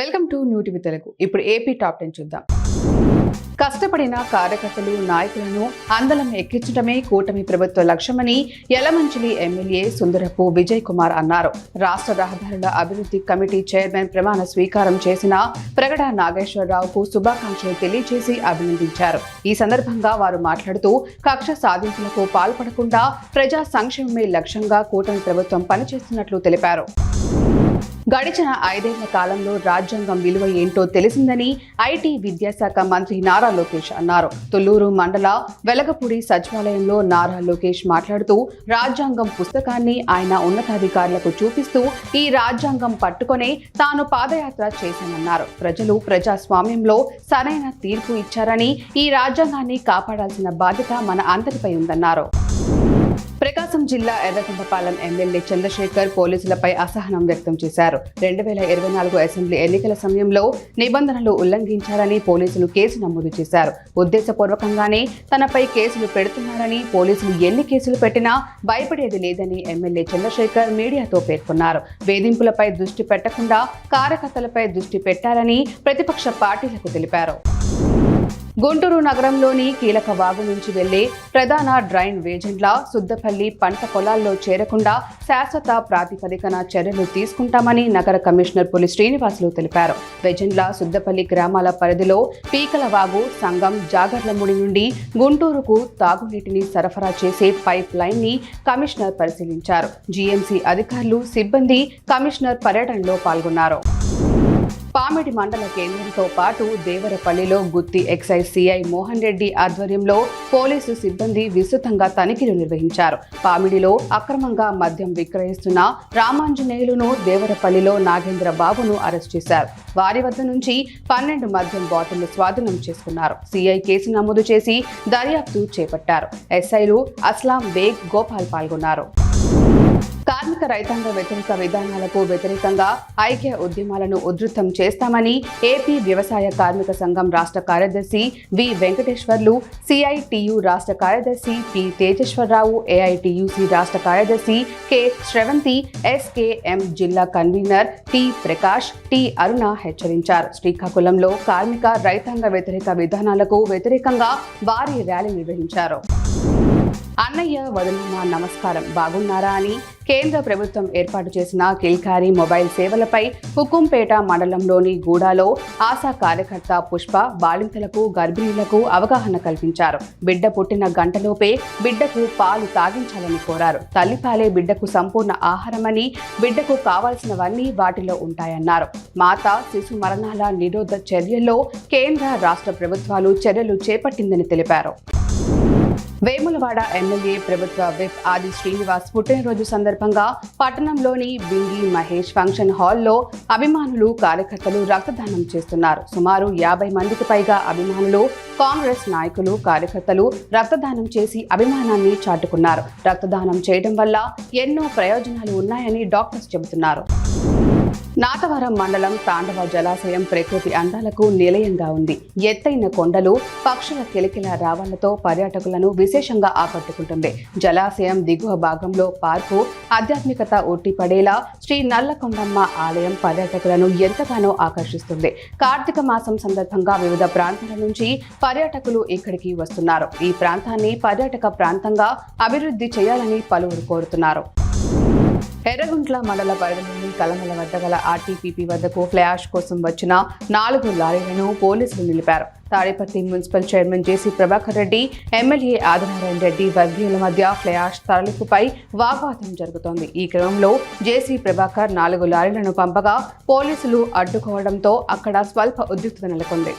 Welcome to new TV Telugu. ఇప్పుడు AP top 10 చూద్దాం. కష్టపడిన కార్యకర్తలు నాయకులను అందలం ఎక్కించడమే కూటమి ప్రభుత్వ లక్ష్యమని యలమంచిలి ఎమ్మెల్యే సుందరపు విజయ్ కుమార్ అన్నారు. రాష్ట్ర రహదారుల అభివృద్ధి కమిటీ చైర్మన్ ప్రమాణ స్వీకారం చేసిన ప్రగడ నాగేశ్వరరావుకు శుభాకాంక్షలు తెలియజేసి అభినందించారు. ఈ సందర్భంగా వారు మాట్లాడుతూ కక్ష సాధింపులకు పాల్పడకుండా ప్రజా సంక్షేమమే లక్ష్యంగా కూటమి ప్రభుత్వం పనిచేస్తున్నట్లు తెలిపారు. గడిచిన 5 ఏళ్ల కాలంలో రాజ్యాంగం విలువ ఏంటో తెలిసిందని ఐటీ విద్యాశాఖ మంత్రి నారా లోకేష్ అన్నారు. తుళ్లూరు మండల వెలగపూడి సచివాలయంలో నారా లోకేష్ మాట్లాడుతూ రాజ్యాంగం పుస్తకాన్ని ఆయన ఉన్నతాధికారులకు చూపిస్తూ ఈ రాజ్యాంగం పట్టుకొనే తాను పాదయాత్ర చేశానన్నారు. ప్రజలు ప్రజాస్వామ్యంలో సరైన తీర్పు ఇచ్చారని ఈ రాజ్యాంగాన్ని కాపాడాల్సిన బాధ్యత మన అందరిపై ఉందన్నారు. ప్రకాశం జిల్లా ఎర్రగొండపాలెం ఎమ్మెల్యే చంద్రశేఖర్ పోలీసులపై అసహనం వ్యక్తం చేశారు. 2024 అసెంబ్లీ ఎన్నికల సమయంలో నిబంధనలు ఉల్లంఘించారని పోలీసులు కేసు నమోదు చేశారు. ఉద్దేశపూర్వకంగానే తనపై కేసులు పెడుతున్నారని, పోలీసులు ఎన్ని కేసులు పెట్టినా భయపడేది లేదని ఎమ్మెల్యే చంద్రశేఖర్ మీడియాతో పేర్కొన్నారు. వేధింపులపై దృష్టి పెట్టకుండా కార్యకర్తలపై దృష్టి పెట్టారని ప్రతిపక్ష పార్టీలకు తెలిపారు. గుంటూరు నగరంలోని కీలక వాగు నుంచి వెళ్లే ప్రధాన డ్రైన్ వేజెండ్ల సుద్దపల్లి పంట పొలాల్లో చేరకుండా శాశ్వత ప్రాతిపదికన చర్యలు తీసుకుంటామని నగర కమిషనర్ పులి శ్రీనివాసులు తెలిపారు. వేజెండ్ల సుద్దపల్లి గ్రామాల పరిధిలో పీకల వాగు, సంగం, జాగర్లముడి నుండి గుంటూరుకు తాగునీటిని సరఫరా చేసే పైప్ లైన్ ని కమిషనర్ పరిశీలించారు. జీఎంసీ అధికారులు, సిబ్బంది కమిషనర్ పర్యటనలో పాల్గొన్నారు. పామిడి మండల కేంద్రంతో పాటు దేవరపల్లిలో గుత్తి ఎక్సైజ్ సిఐ మోహన్ రెడ్డి ఆధ్వర్యంలో పోలీసు సిబ్బంది విస్తృతంగా తనిఖీలు నిర్వహించారు. పామిడిలో అక్రమంగా మద్యం విక్రయిస్తున్న రామాంజనేయులను, దేవరపల్లిలో నాగేంద్ర బాబును అరెస్ట్ చేశారు. వారి వద్ద నుంచి 12 మద్యం బాటిళ్లు స్వాధీనం చేసుకున్నారు. సిఐ కేసు నమోదు చేసి దర్యాప్తు చేపట్టారు. ఎస్ఐలు అస్లాం బేగ్, గోపాల్ పాల్గొన్నారు. కార్మిక రైతాంగ వ్యతిరేక విధానాలకు వ్యతిరేకంగా ఐక్య ఉద్యమాలను ఉధృతం చేస్తామని ఏపీ వ్యవసాయ కార్మిక సంఘం రాష్ట్ర కార్యదర్శి వి వెంకటేశ్వర్లు, సిఐటియు రాష్ట్ర కార్యదర్శి పి తేజేశ్వరరావు, ఏఐటియుసి రాష్ట్ర కార్యదర్శి కె శ్రవంతి, ఎస్కేఎం జిల్లా కన్వీనర్ టి ప్రకాష్, టి అరుణ హెచ్చరించారు. శ్రీకాకుళంలో కార్మిక రైతాంగ వ్యతిరేక విధానాలకు వ్యతిరేకంగా భారీ ర్యాలీ నిర్వహించారు. అన్నయ్య, వదినమ్మ నమస్కారం, బాగున్నారా అని కేంద్ర ప్రభుత్వం ఏర్పాటు చేసిన కిల్కారీ మొబైల్ సేవలపై హుకుంపేట మండలంలోని గూడాలో ఆశా కార్యకర్త పుష్ప బాలింతలకు, గర్భిణీలకు అవగాహన కల్పించారు. బిడ్డ పుట్టిన గంటలోపే బిడ్డకు పాలు తాగించాలని కోరారు. తల్లిపాలే బిడ్డకు సంపూర్ణ ఆహారమని, బిడ్డకు కావాల్సినవన్నీ వాటిలో ఉంటాయన్నారు. మాత శిశు మరణాల నిరోధ చర్యల్లో కేంద్ర, రాష్ట్ర ప్రభుత్వాలు చర్యలు చేపట్టిందని తెలిపారు. వేములవాడ ఎమ్మెల్యే ప్రభుత్వ విప్ ఆది శ్రీనివాస్ పుట్టినరోజు సందర్భంగా పట్టణంలోని బింగి మహేష్ ఫంక్షన్ హాల్లో అభిమానులు, కార్యకర్తలు రక్తదానం చేస్తున్నారు. సుమారు 50 మందికి పైగా అభిమానులు, కాంగ్రెస్ నాయకులు, కార్యకర్తలు రక్తదానం చేసి అభిమానాన్ని చాటుకున్నారు. రక్తదానం చేయడం వల్ల ఎన్నో ప్రయోజనాలు ఉన్నాయని డాక్టర్స్ చెబుతున్నారు. నాతవరం మండలం తాండవ జలాశయం ప్రకృతి అందాలకు నిలయంగా ఉంది. ఎత్తైన కొండలు, పక్షుల కిలకిల రావాలతో పర్యాటకులను విశేషంగా ఆకట్టుకుంటుంది. జలాశయం దిగువ భాగంలో పార్కు, ఆధ్యాత్మికత ఉట్టిపడేలా శ్రీ నల్లకొండమ్మ ఆలయం పర్యాటకులను ఎంతగానో ఆకర్షిస్తుంది. కార్తీక మాసం సందర్భంగా వివిధ ప్రాంతాల నుంచి పర్యాటకులు ఇక్కడికి వస్తున్నారు. ఈ ప్రాంతాన్ని పర్యాటక ప్రాంతంగా అభివృద్ధి చేయాలని పలువురు కోరుతున్నారు. ఎర్రగుంట్ల మండల పరిధిలోని కలమల వద్ద గల ఆర్టీపీపీ వద్దకు ఫ్లైయాష్ కోసం వచ్చిన 4 లారీలను పోలీసులు నిలిపారు. తాడిపత్రి మున్సిపల్ చైర్మన్ జేసీ ప్రభాకర్ రెడ్డి, ఎమ్మెల్యే ఆదినారాయణ రెడ్డి వర్గీయుల మధ్య ఫ్లైయాష్ తరలింపుపై వాగ్వాదం జరుగుతోంది. ఈ క్రమంలో జేసీ ప్రభాకర్ 4 లారీలను పంపగా పోలీసులు అడ్డుకోవడంతో అక్కడ స్వల్ప ఉద్రిక్తత నెలకొంది.